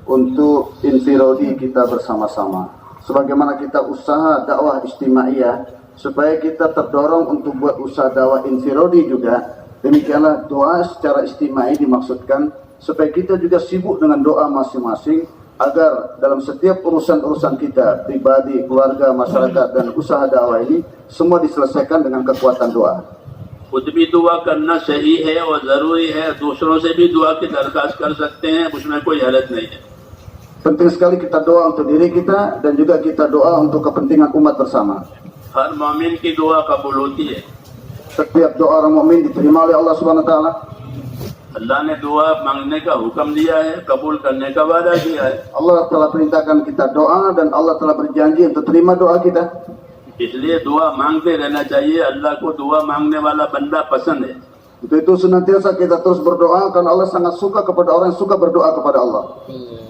untuk infirodi kita bersama-sama. Sebagaimana kita usaha dakwah istimaiyah supaya kita terdorong untuk buat usaha dakwah infirodi juga, demikianlah doa secara istimai dimaksudkan supaya kita juga sibuk dengan doa masing-masing agar dalam setiap urusan-urusan kita pribadi, keluarga, masyarakat dan usaha dakwah ini semua diselesaikan dengan kekuatan doa. खुद भी दुआ करना सही है और जरूरी है, दूसरों से भी दुआ की दरखास्त कर सकते हैं, उसमें कोई हरज नहीं है। Penting sekali kita doa untuk diri kita dan juga kita doa untuk kepentingan umat bersama. हर मोमिन की दुआ कबूल होती है। Setiap doa orang mukmin diterima oleh Allah Subhanahu wa taala. अल्लाह ने दुआ मांगने का हुक्म दिया है, कबूल करने का वादा किया है। Allah telah perintahkan kita doa dan Allah telah berjanji untuk terima doa kita. इसलिए दुआ मांगते रहना चाहिए। अल्लाह को दुआ मांगने वाला बंदा पसंद है। Untuk itu senantiasa kita terus berdoa karena Allah sangat suka kepada orang yang suka berdoa kepada Allah.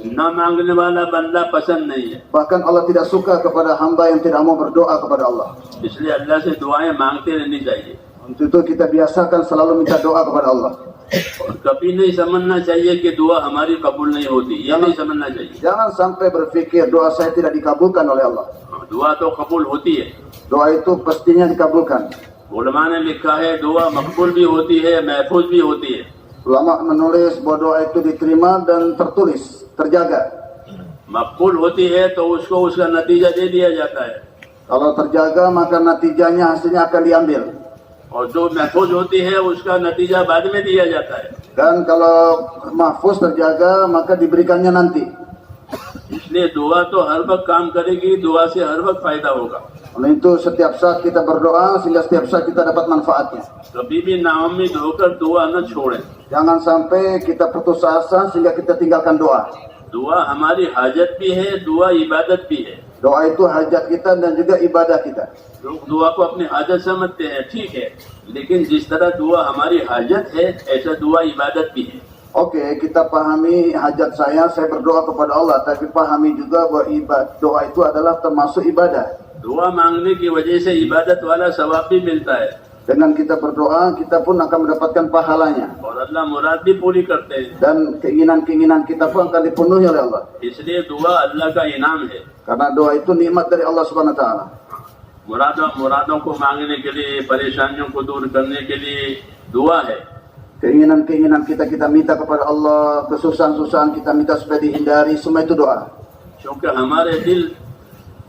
न मांगने वाला बंदा पसंद नहीं है। Bahkan Allah tidak suka kepada hamba yang tidak mau berdoa kepada Allah. इसलिए अल्लाह से दुआएं मांगते रहनी चाहिए Untuk itu kita biasakan selalu minta doa kepada Allah. और कभी नहीं समझना चाहिए कि दुआ हमारी कबूल नहीं होती, ये नहीं समझना चाहिए। Jangan sampai berpikir doa saya tidak dikabulkan oleh Allah. दुआ तो कबूल होती है। Doa itu pastinya dikabulkan. उलमा ने लिखा है दुआ मकबूल भी होती है, महफूज भी होती है। Ulama menulis bahwa doa itu diterima dan tertulis, terjaga. मकबूल होती है तो उसको उसका नतीजा दे दिया जाता है, Kalau terjaga maka natijanya hasilnya akan diambil. और जो महफूज होती है उसका नतीजा बाद में दिया जाता है। Dan kalau mahfuz terjaga maka diberikannya nanti. इसलिए दुआ तो हर वक्त काम करेगी, दुआ से हर वक्त फायदा होगा। Oleh itu setiap saat kita berdoa sehingga setiap saat kita dapat manfaatnya. कभी भी नाउम्मीद होकर दुआ न छोड़ें। Jangan sampai kita putus asa sehingga kita tinggalkan doa. दुआ हमारी हाजत भी है, दुआ इबादत भी है। Doa itu hajat kita dan juga ibadah kita. लोग दुआ को अपनी हाजत समझते हैं, ठीक है, लेकिन जिस तरह दुआ हमारी हाजत है ऐसा दुआ इबादत भी है। Oke, kita pahami hajat saya berdoa kepada Allah, tapi pahami juga bahwa doa itu adalah termasuk ibadah. दुआ मांगने की वजह से इबादत वाला सवाब भी मिलता है Dengan kita berdoa, kita pun akan mendapatkan pahalanya. और अल्लाह मुराद भी पूरी करते हैं। Dan keinginan-keinginan kita pun akan dipenuhi oleh Allah. इसलिए दुआ अल्लाह का इनाम है। Karena doa itu nikmat dari Allah Subhanahu wa taala. मुरादों को मांगने के लिए, परेशानियों को दूर करने के लिए दुआ है। Keinginan-keinginan kita minta kepada Allah, kesusahan-susahan kita minta supaya dihindari, semua itu doa. क्योंकि हमारे दिल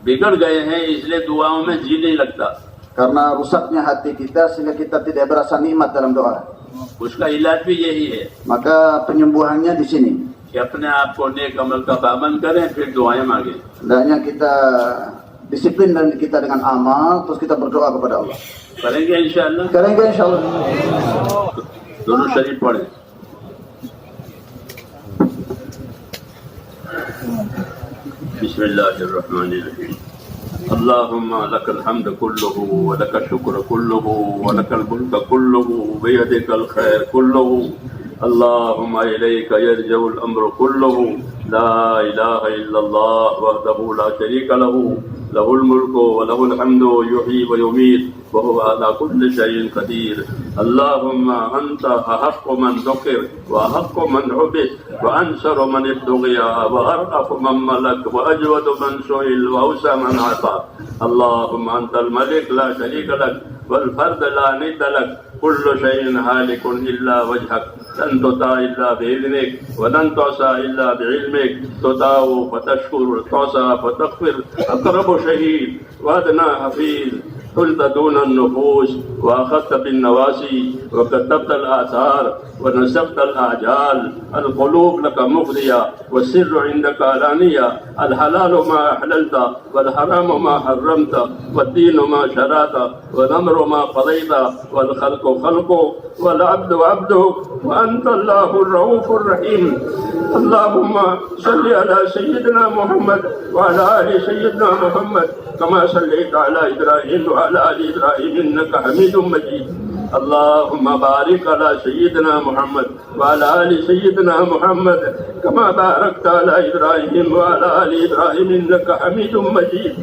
बिगड़ गए हैं, इसलिए दुआओं में जी नहीं लगता। Karena rusaknya hati kita sehingga kita tidak berasa nikmat dalam doa. उसका इलाज भी यही है Maka penyembuhannya di sini. कि अपने आप को नेक अमल का पाबंद करें, फिर दुआएं मांगे। Hendaknya kita disiplin dan kita dengan amal, terus kita berdoa kepada Allah. करेंगे इंशाअल्लाह। Kरेंगे insyaallah. दोनों शरीफ पढ़े। बिस्मिल्लाहिर्रहमानिर्रहीम। अल्लाहुम्मा लकल हम्द कुल्लुहु व लकल शुक्र कुल्लुहु व लकल मुल्क कुल्लुहु बियदिकल खैर कुल्लुहु। अल्लाहुम्मा इलैका यरजउल अम्रु कुल्लुहु ला इलाहा इल्लल्लाह वहदहु ला शरीका लहु लहुल मुल्कु व लहुल हम्दु युहयी व युमीत व हुवा अला कुल्लि शैइन क़दीर। अल्लाहुम्मा अंता अहक्कु मन ज़ुकिर व अहक्कु मन उबिद व अंसरु मन इब्तुगिया व अरअफ़ु मन मलक व अजवदु मन सुइल व औसा मन अता। अल्लाहुम्मा अंतल मलिक ला शरीका लक वल फर्द ला निद्द लक कुल्लु शैइन हालिकुन इल्ला वजहक लन तुता इल्ला बिइज़निक व लन तुसा इल्ला बिइल्मिक तुताउ फतशकुर तुसा फतग़फिर अक़रबु शहीद व अदना हफ़ीज़ قلت دون النفوس وأخذت بالنواسي وكتبت الآثار ونسبت الآجال. القلوب لك مفضية والسر عندك علانية. الحلال ما أحللت والحرام ما حرمت والدين ما شرعت والأمر ما قضيت والخلق خلقك والعبد عبدك وأنت الله الرؤوف الرحيم. اللهم صل على سيدنا محمد وعلى آل سيدنا محمد كما صليت على إبراهيم وعلى آل إبراهيم إنك حميد مجيد. اللهم بارك على سيدنا محمد وعلى آل سيدنا محمد كما باركت على إبراهيم وعلى آل إبراهيم إنك حميد مجيد.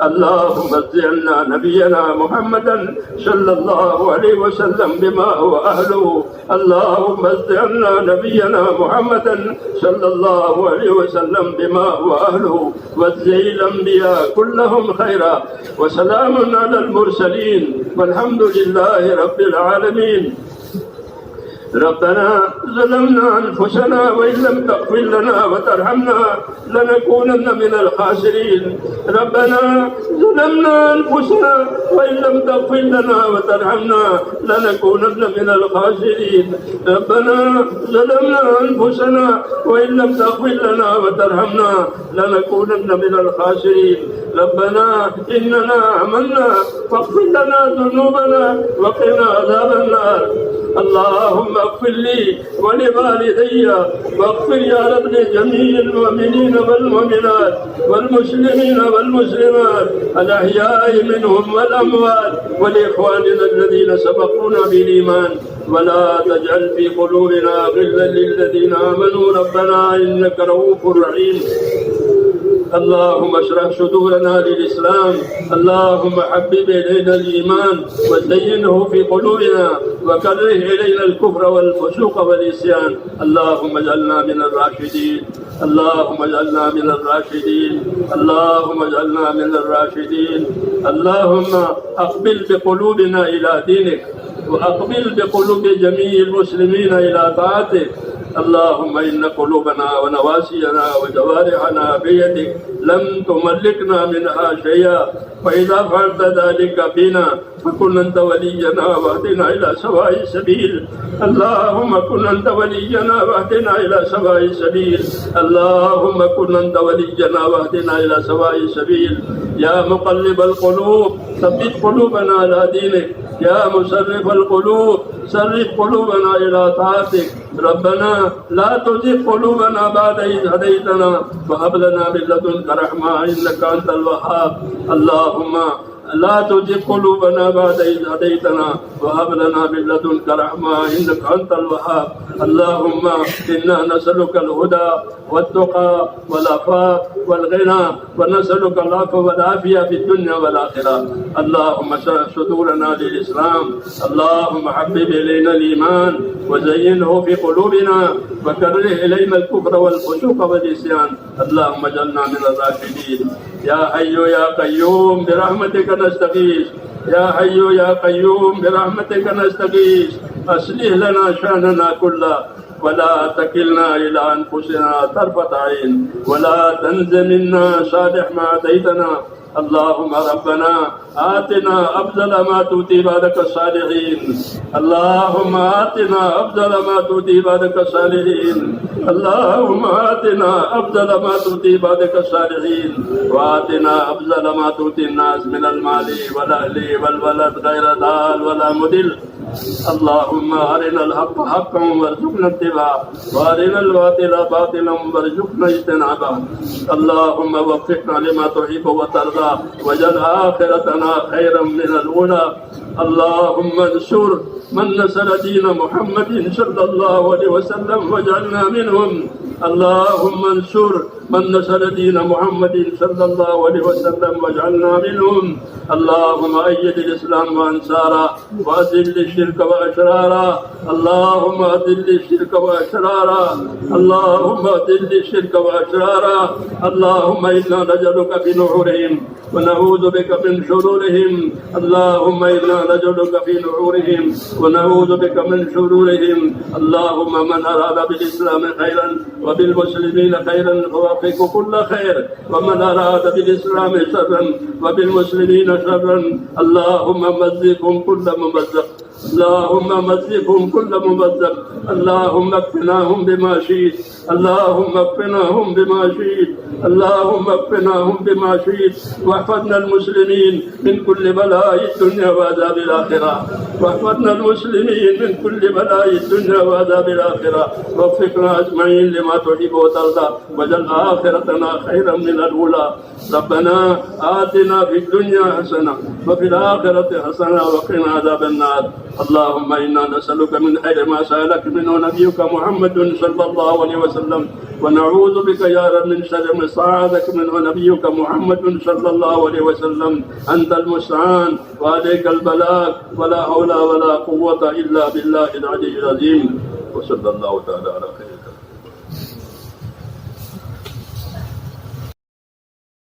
اللهم زدنا نبينا محمدا صلى الله عليه وسلم بما هو أهله اللهم استعنا نبينا محمدا صلى الله عليه وسلم بما هو أهله، واجزي الأنبياء كلهم خيرا، وسلام على المرسلين والحمد لله رب العالمين. ربنا ظلمنا أنفسنا وإن لم تغفر لنا وترحمنا لنكونن من الخاسرين. ربنا ظلمنا أنفسنا وإن لم تغفر لنا وترحمنا لنكونن من الخاسرين. ربنا ظلمنا أنفسنا وإن لم تغفر لنا وترحمنا لنكونن من الخاسرين. ربنا إننا آمنا فاغفر لنا ذنوبنا وقنا عذاب النار. اللهم اغفر لي ولوالدي واغفر يا رب لجميع المؤمنين والمؤمنات والمسلمين والمسلمات الأحياء منهم والأموات، ولإخواننا الذين سبقونا بالإيمان، ولا تجعل في قلوبنا غلا للذين آمنوا ربنا إنك رؤوف رحيم. اللهم اشرح صدورنا للإسلام، اللهم حبب إلينا الإيمان وزينه في قلوبنا، وكره إلينا الكفر والفسوق والعصيان. اللهم اجعلنا من الراشدين، اللهم اجعلنا من الراشدين، اللهم اجعلنا من الراشدين. اللهم أقبل بقلوبنا إلى دينك، وأقبل بقلوب جميع المسلمين إلى طاعتك. اللهم إن قلوبنا ونواسينا وجوارحنا بيدك لم تملكنا منها شيئا، فإذا فعلت ذلك بنا فكن أنت ولينا واهدنا إلى سواء السبيل. اللهم كن أنت ولينا واهدنا إلى سواء السبيل. اللهم كن أنت ولينا واهدنا إلى سواء السبيل. يا مقلب القلوب ثبت قلوبنا على دينك، يا مصرف القلوب صرف قلوبنا إلى طاعتك. ربنا لا تزغ قلوبنا بعد إذ هديتنا وهب لنا من لدنك رحمة إنك أنت الوهاب. اللهم لا تزغ قلوبنا بعد إذ هديتنا وهب لنا من لدنك رحمة إنك أنت الوهاب. اللهم إنا نسألك الهدى والتقى والعفاف والغنى، ونسألك العفو والعافية في الدنيا والآخرة. اللهم اشرح صدورنا للإسلام، اللهم حبب إلينا الإيمان وزينه في قلوبنا، وكره إلينا الكفر والفسوق والعصيان. اللهم اجعلنا من الراشدين. يا حي يا قيوم برحمتك نستغيث، يا حي يا قيوم برحمتك نستغيث. أصلح لنا شأننا كله ولا تكلنا إلى أنفسنا طرفة عين، ولا تنز منا صالح ما أتيتنا. اللهم ربنا آتنا أفضل ما تؤتي عبادك الصالحين. اللهم آتنا أفضل ما تؤتي عبادك الصالحين. اللهم آتنا أفضل ما تؤتي عبادك الصالحين، وآتنا أفضل ما تؤتي الناس من المال والأهل والولد غير ضال ولا مضل. اللهم أرنا الحق حقا وارزقنا اتباعه، وأرنا الباطل باطلا وارزقنا اجتنابه. اللهم وفقنا لما تحب وترضى، واجعل آخرتنا خيرا من الأولى. اللهم انصر من نصر دين محمد صلى الله عليه وسلم واجعلنا منهم. اللهم انصر من نصر دين محمد صلى الله عليه وسلم واجعلنا منهم. اللهم أيد الإسلام وأنصاره، وأذل الشرك وأشراره. اللهم أذل الشرك وأشراره، اللهم أذل الشرك وأشراره. اللهم إنا نجعلك في نحورهم ونعوذ بك من شرورهم. اللهم إنا نجعلك في نحورهم ونعوذ بك من شرورهم. اللهم من أراد بالإسلام خيرا وبالمسلمين خيرا فوفق كل خير، ومن أراد بالإسلام شرا وبالمسلمين شرا اللهم مزقهم كل ممزق، اللهم مزقهم كل ممزق. اللهم اكفناهم بما شئت، اللهم اكفناهم بما شئت، اللهم اكفناهم بما شئت. واحفظنا المسلمين من كل بلاء الدنيا وعذاب الآخرة، واحفظنا المسلمين من كل بلاء الدنيا وعذاب الآخرة. وفقنا أجمعين لما تحب وترضى، واجعل آخرتنا خيرا من الأولى. ربنا آتنا في الدنيا حسنة وفي الآخرة حسنة وقنا عذاب النار اللهم إنا نسألك من خير ما سألك منه نبيك محمد صلى الله عليه وسلم ونعوذ بك يا رب من شر ما استعاذك منه نبيك محمد صلى الله عليه وسلم أنت المستعان وعليك البلاغ ولا حول ولا قوة إلا بالله العلي العظيم وصلى الله تعالى على خير